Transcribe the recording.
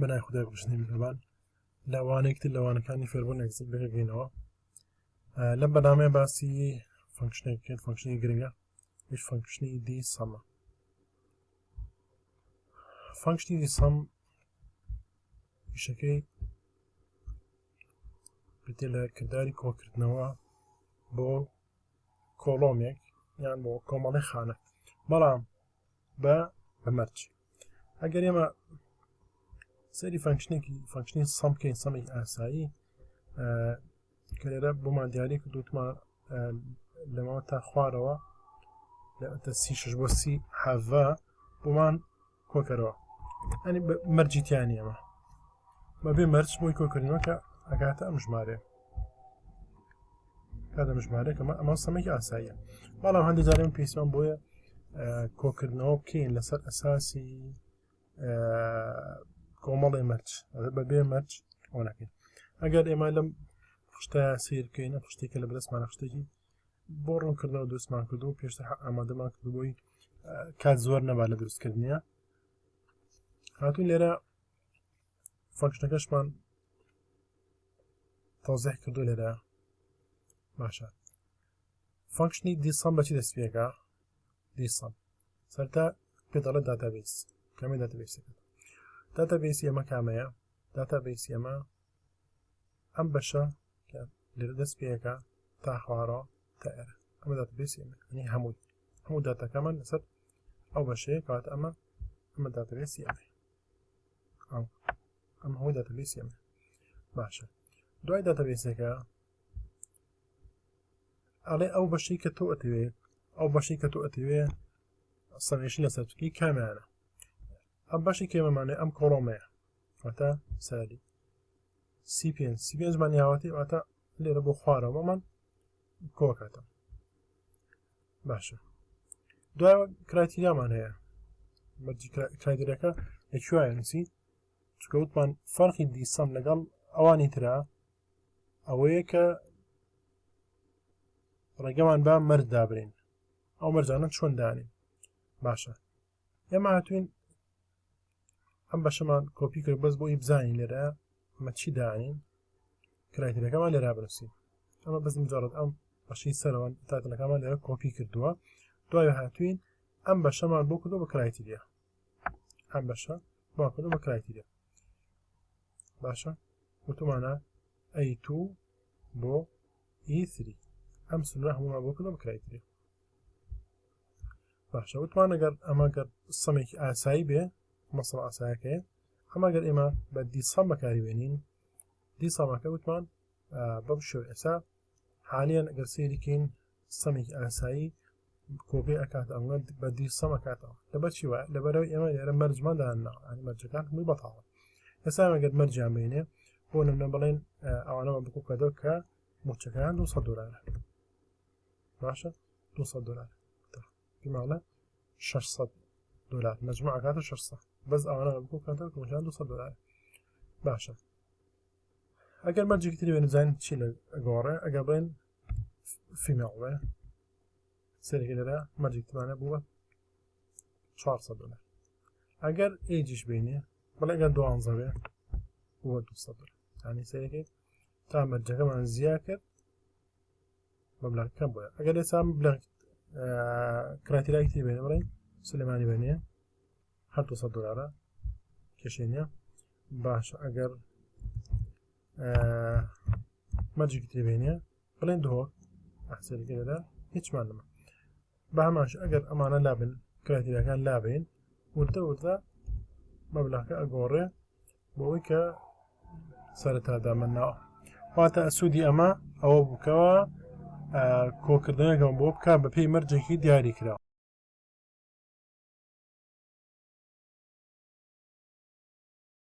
بەنای خودای بشنی میهرەبان لەوانەیەکتر لەوانەکانی فێربوون ئەگزل بگەینەوە لەم بەنامەیە باسی فەنکشنێکێت فەنکشنی گرنگە هیچ فەنکشنی دی سەمە فەنکشنی دی سەم پیشەکەی بتێ لە کردداری کۆکردنەوە بۆ کۆڵۆمێک یان بۆ کۆمەڵی خانە بەڵام بە مەرج ئەگەر ئێمە سەری فەنکشنی سەم بکەین سەمێکی ئاسایی کە لێرە بۆمان دیاری کردوتمان لەمەوە تا خوارەوە لە سی6 بۆ سی حەڤە بۆمان کۆکەرەوە ئەنی مەرجیتیانی ئەمە بەبێ مەرج بۆی کۆکردنەوە کە ئەگاتە ئەم ژمارە کاتە ژمارە کە ئەمە سەمێکی ئاساییە بەڵام هەندێک جارێ من پێویستمان بۆیە کۆکردنەوە بکەین لەسەر ئەساسی کۆمەڵی مەرج بەبێ مەرج ئەو ناکەین ئەگەر ئێمە لەم خشتە سیر بکەینە خشتێکە لە بەدەستمانە خشتێکی بۆ ڕوونکردنەوە دروستمان کردو و پێشتر ئامادەمان کردو بۆی کات زۆر نەبا لە دروستکردنیە هاتوون لێرە فەنکشنەکەشمان تەوزیح کردو لێرە باشە فەنکشنی دیسەم بەچی دەست پێکە دیسەم سەرتا پێ دەڵێت داتابیس کامی داتابیسەکە داتابیسی ئەمە کامەیە داتابیسی ئەمە ئەم بەشە کە لێرە دەست پێەکە تا خوارەوە تا ئێرە ئەمە داتابیسی ئەمە ینی هەموو داتەکەمان لەسەر ئەو بەشەیە کەواتە ئەمە داتابیسی ئەمە ئەم هەمووی داتابیسی ئەمە باشە دوای داتابیسەکە ئەڵێ ئەو بەشەی کە تۆ ئەتەوێت ئەو بەشەی کە تۆ ئەتەوێت سەرێشی لەسەر بکەی کامیانە ئەم بەشی کێمەمانێ ئەم کۆڵۆمەیە واتە سەری سی5 مانی هاوەتی واتە لێرە بۆ خوارەوەمان کۆکاتە باشە دوای کرایتیریامان هەیە کرایتیریاکە لەکوایە نووسی چونکە وتمان فەرقی دیسەم لەگەڵ ئەوانی ترا ئەوەیە کە ڕێگەمان بە مەرج دابرین ئەو مەرجانە چۆن دانین باشە ئێمە هاتوین ئەم بەشەمان کۆپی کرد بەس بۆی بزانین لێرە ئەمە چی دانین کرایتیریەکەمان لێرە بنووسین ئەمە بەس مجرد ئەم بەشەی سەرەوە تایتڵەکەمان لێرە کۆپی کردووە دوای هاتوین ئەم بەشەمان بۆ کردو بە کرایتیریا ئەم بەشە بۆ کردو بە کرایتیریا باشە وتمانە A2 بۆ E3 ئەم سنوورە هەموومان بۆ کردو بە کرایتیریا باشە وتمان ئەگەر ئەمە گەر سەمێکی ئاسایی بێ مەسەڵ ئاسایەکەیە ئەمە گەر ئێمە بە دیسەم بەکاری بێنین دیسەمەکە وتمان بەم شێوە ئێستا حالیان ئەگەر سەیریکەین سەمێکی ئاسایی کۆپی ئەکات ئەمە بە دیسەم ئەکاتەوە لەبەر چی وایە لەبەرەوەی ئێمە لێرە مەرجمان داناوە ئەنی مەرجەکان هەمووی بەتاڵە ئێستا ئەگەر مەرجیان بینێ بۆ نمونە بڵێن ئەوانەوە بکوکەدەوە کە موچەکەیان $200 باشە $200 بمعنى $600 مجموعة كانت 600 بس أنا بكون كانت مشان $200 باشا أجر مرجع كتير بين زين تشيل أجوره أجر بين في معه سري كده مرجع كتير بوه $400 أجر إيجيش بيني بلا أجر دو عنزبه هو $200 يعني سري كده تعمل مرجع كمان زيادة مبلغ كم بوه أجر يسام مبلغ کرایتیریا کتری بینه برای سلیمانی بینه هر $200 کشینیا باش اگر مرجی کتری بینه بلند دو احسن كده هیچ معنی به همانش اگر امانه لابن کرایتیریا کان لابن ورده مبلغ که اگوره بوی که سرت هذا منه واتا سودی اما او بکوا کۆکردنەکەم بۆ بکە بە پێی مەرجێکی دیاری کرا